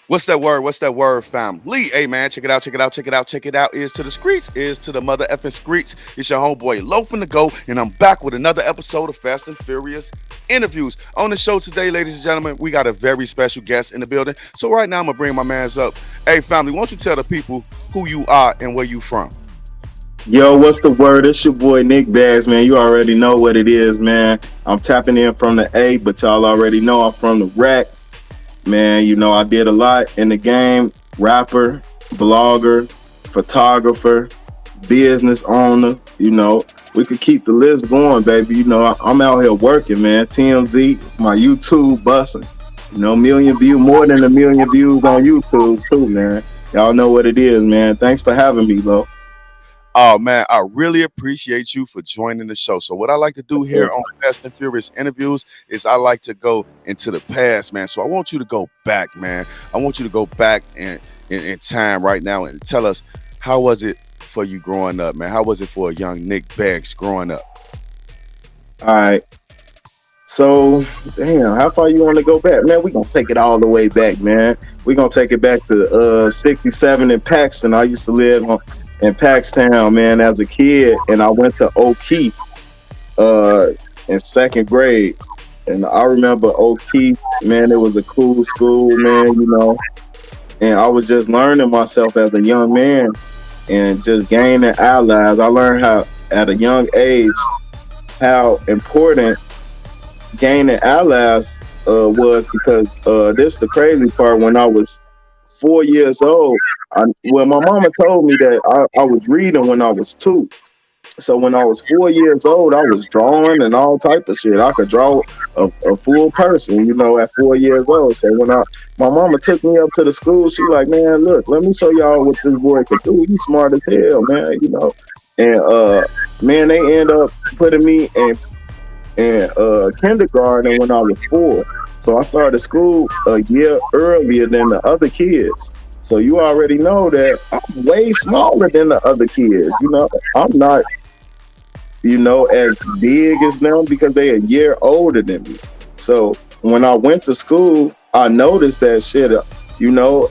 What's that word? What's that word, family? Hey, man, check it out, check it out, check it out, check it out. Is to the streets, is to the mother effing streets. It's your homeboy Loafing to Go, and I'm back with another episode of Fast and Furious interviews. On the show today, ladies and gentlemen, we got a very special guest in the building. So right now, I'm gonna bring my man's up. Hey, family, won't you tell the people who you are and where you from? Yo, what's the word? It's your boy Nick Bagz, man. You already know what it is, man. I'm tapping in from the A, but y'all already know I'm from the rack. Man, I did a lot in the game. Rapper, blogger, photographer, business owner, We could keep the list going, baby. I'm out here working, man. TMZ, my YouTube busting. Million view, more than a million views on YouTube, too, man. Y'all know what it is, man. Thanks for having me, Lo. Oh man, I really appreciate you for joining the show. So what I like to do here on Fast and Furious interviews is I like to go into the past, man. So I want you to go back, man. I want you to go back in time right now and tell us how was it for you growing up, man? How was it for a young Nick Bagz growing up? All right. So, damn, how far you want to go back? Man, we going to take it all the way back, man. We going to take it back to 67 in Paxton. I used to live in Paxtown, man, as a kid, and I went to O'Keefe in second grade. And I remember O'Keefe, man, it was a cool school, man. And I was just learning myself as a young man and just gaining allies. I learned how, at a young age, how important gaining allies was because this the crazy part. When I was 4 years old, my mama told me that I was reading when I was two. So when I was 4 years old, I was drawing and all type of shit. I could draw a full person, at 4 years old. So when my mama took me up to the school, she like, man, look, let me show y'all what this boy could do. He's smart as hell, man. And man, they end up putting me in kindergarten when I was four. So I started school a year earlier than the other kids. So you already know that I'm way smaller than the other kids. I'm not, as big as them because they're a year older than me. So when I went to school, I noticed that shit, even though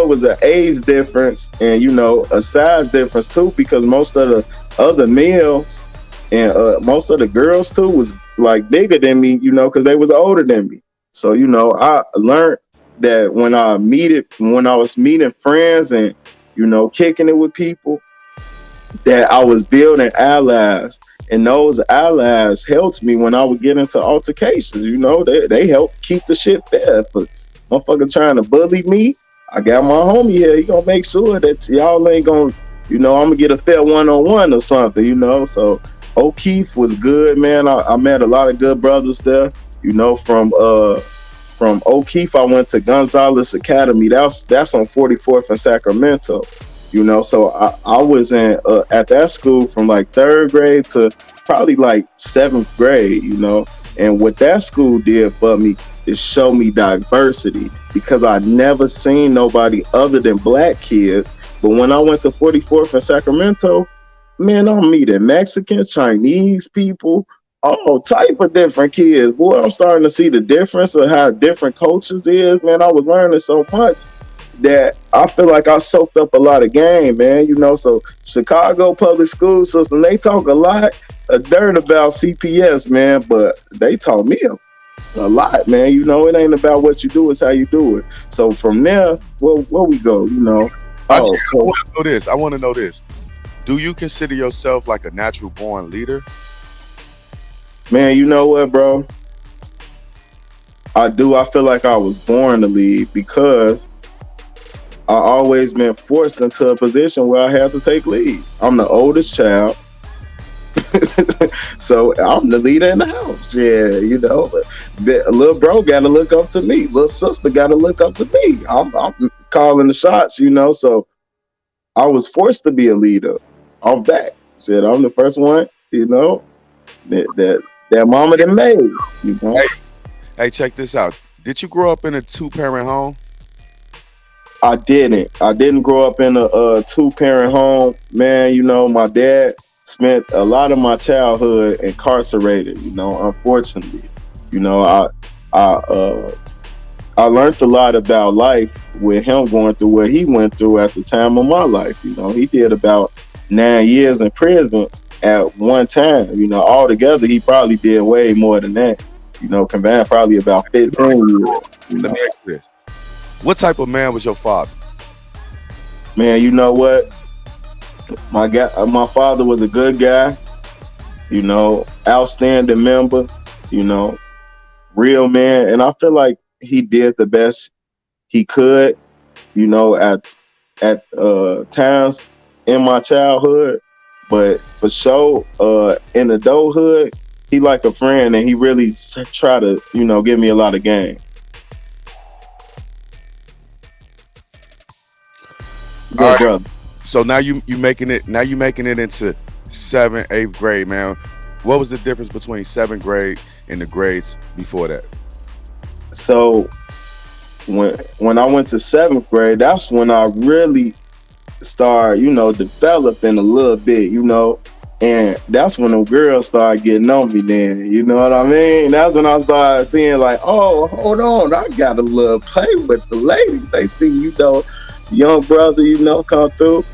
it was an age difference and, a size difference too, because most of the other males and most of the girls too was like bigger than me, because they was older than me. So I learned that when I was meeting friends and kicking it with people, that I was building allies, and those allies helped me when I would get into altercations. They helped keep the shit fair. But motherfucker trying to bully me, I got my homie here. He gonna make sure that y'all ain't gonna, I'm gonna get a fair 1-on-1 or something. So O'Keefe was good, man. I met a lot of good brothers there. From O'Keefe, I went to Gonzalez Academy. That's on 44th in Sacramento. So I was in at that school from like third grade to probably like seventh grade. And what that school did for me is show me diversity, because I never seen nobody other than black kids. But when I went to 44th in Sacramento, man, I'm meeting Mexicans, Chinese people, all type of different kids. Boy, I'm starting to see the difference of how different cultures is, man. I was learning so much that I feel like I soaked up a lot of game, man. So Chicago public school system, they talk a lot of dirt about CPS, man, but they taught me a lot, man. It ain't about what you do, it's how you do it. So from there, where we go, I want to know this. I want to know this. Do you consider yourself like a natural born leader? Man, you know what, bro? I do. I feel like I was born to lead because I always been forced into a position where I had to take lead. I'm the oldest child. So I'm the leader in the house. Yeah, a little bro got to look up to me. Little sister got to look up to me. I'm calling the shots, So I was forced to be a leader off back. Said I'm the first one, that mama that made, Hey, hey, check this out. Did you grow up in a two-parent home? I didn't grow up in a two-parent home, man. My dad spent a lot of my childhood incarcerated, unfortunately. I I learned a lot about life with him going through what he went through at the time of my life. He did about 9 years in prison at one time. Altogether he probably did way more than that. Combined probably about 15 years. Let me ask you this: what type of man was your father? Man, you know what? My father was a good guy. Outstanding member. You know, real man, and I feel like he did the best he could. At times in my childhood, but for sure, in adulthood, he like a friend, and he really try to give me a lot of game. All Good right. brother. So now you making it. Now you making it into seventh, eighth grade, man. What was the difference between seventh grade and the grades before that? So when I went to seventh grade, that's when I really start, developing a little bit, and that's when the girls start getting on me. Then, you know what I mean? That's when I started seeing like, oh, hold on, I got a little play with the ladies. They see, young brother, come through.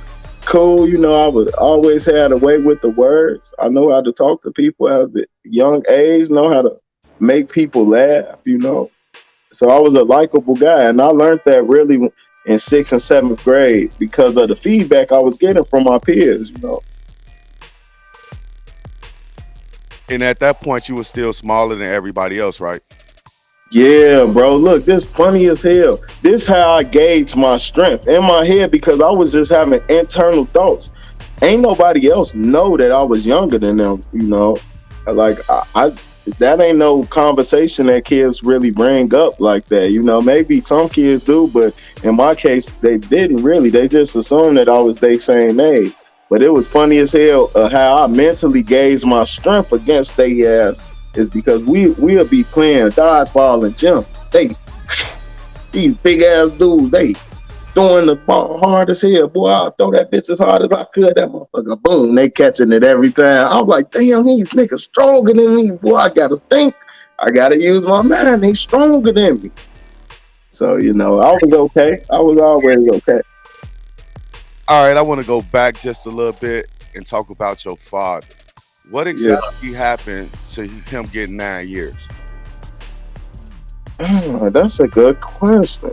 Cool, I would always had a way with the words. I know how to talk to people as a young age, know how to make people laugh. So I was a likable guy, and I learned that really in sixth and seventh grade because of the feedback I was getting from my peers. And at that point, you were still smaller than everybody else, right? Yeah, bro. Look, this funny as hell. This how I gauge my strength in my head because I was just having internal thoughts. Ain't nobody else know that I was younger than them. Like I that ain't no conversation that kids really bring up like that. Maybe some kids do, but in my case, they didn't really. They just assumed that I was they same age. But it was funny as hell how I mentally gauged my strength against they ass is because we'll be playing dodgeball and gym. These big ass dudes, they throwing the ball hard as hell. Boy, I'll throw that bitch as hard as I could. That motherfucker, boom, they catching it every time. I'm like, damn, these niggas stronger than me. Boy, I gotta think. I gotta use my mind. They stronger than me. So, I was okay. I was always okay. All right, I want to go back just a little bit and talk about your father. What Yeah. exactly happened to him getting 9 years? That's a good question.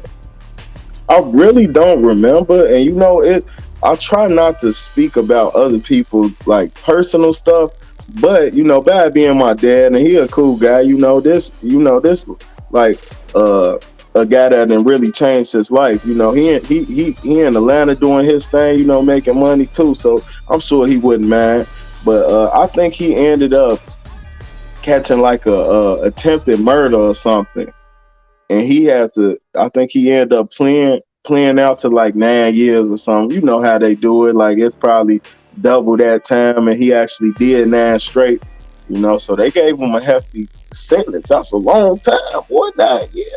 I really don't remember, and it. I try not to speak about other people like personal stuff, but bad being my dad, and he a cool guy. This like a guy that done really changed his life. He in Atlanta doing his thing. Making money too. So I'm sure he wouldn't mind. But I think he ended up catching like a attempted murder or something, and he had to. I think he ended up playing out to like 9 years or something. You know how they do it. Like it's probably double that time, and he actually did 9 straight. So they gave him a hefty sentence. That's a long time, boy. 9 years.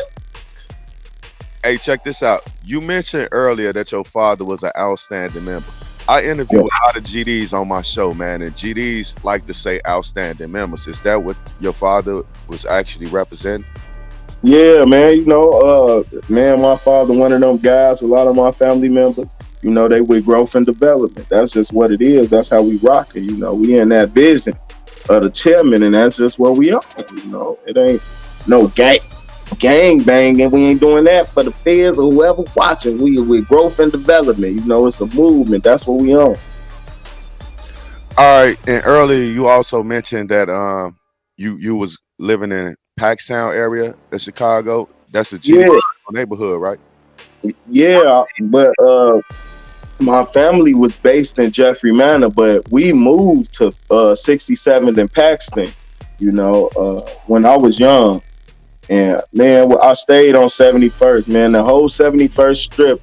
Hey, check this out. You mentioned earlier that your father was an outstanding member. I interview Yeah. a lot of GDs on my show, man, and GDs like to say outstanding members. Is that what your father was actually representing? Yeah, man. Man, my father, one of them guys. A lot of my family members, they with growth and development. That's just what it is. That's how we rock it. We in that vision of the chairman, and that's just what we are. It ain't no gang banging. We ain't doing that for the feds or whoever watching. We with growth and development. It's a movement. That's what we on. All right, and earlier you also mentioned that you was living in Paxtown area of Chicago. That's a GD Yeah, neighborhood, right? yeah. But my family was based in Jeffrey Manor, but we moved to 67th and Paxton. When I was young. And man, I stayed on 71st, man. The whole 71st strip,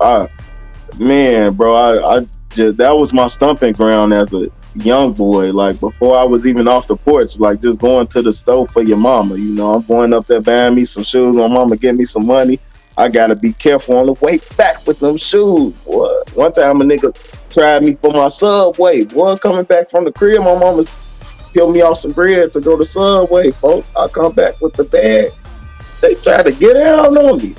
man, bro, I just that was my stomping ground as a young boy. Like before I was even off the porch, like just going to the store for your mama. I'm going up there buying me some shoes. My mama give me some money. I gotta be careful on the way back with them shoes. Boy. One time a nigga tried me for my Subway. Boy, coming back from the crib, my mama peeled me off some bread to go to Subway, folks. I come back with the bag. They try to get out on me.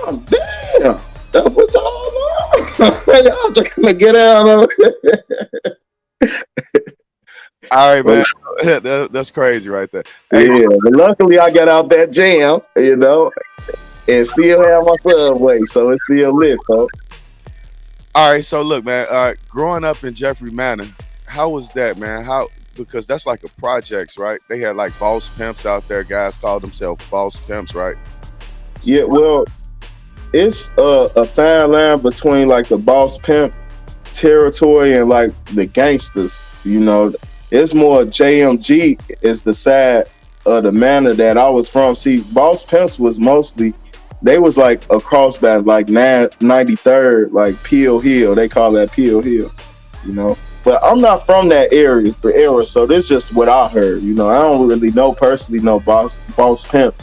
God damn. That's what y'all are. Y'all trying to get out of it. All right, But man. That's crazy right there. Hey, yeah, but luckily I got out that jam, and still have my subway, so it's still lit, folks. all right. So look, man. Growing up in Jeffrey Manor, how was that, man? How because that's like a projects, right? They had like boss pimps out there. Guys called themselves boss pimps, right? Yeah, well, it's a fine line between like the boss pimp territory and like the gangsters. It's more JMG is the side of the manor that I was from. See, boss pimps was mostly they was like across by like 93rd, like Peel Hill. They call that Peel Hill, you know. But I'm not from that area, so this is just what I heard. I don't really know personally, no boss pimp,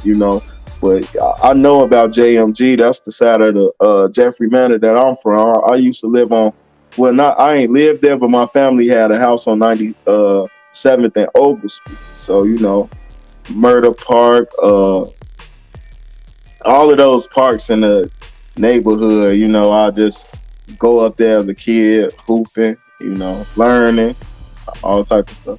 but I know about JMG. That's the side of the Jeffrey Manor that I'm from. I used to live on. Well, not I ain't lived there, but my family had a house on 97th and Oglesby. So Murder Park, all of those parks in the neighborhood. I just go up there as a kid, hooping, learning, all type of stuff.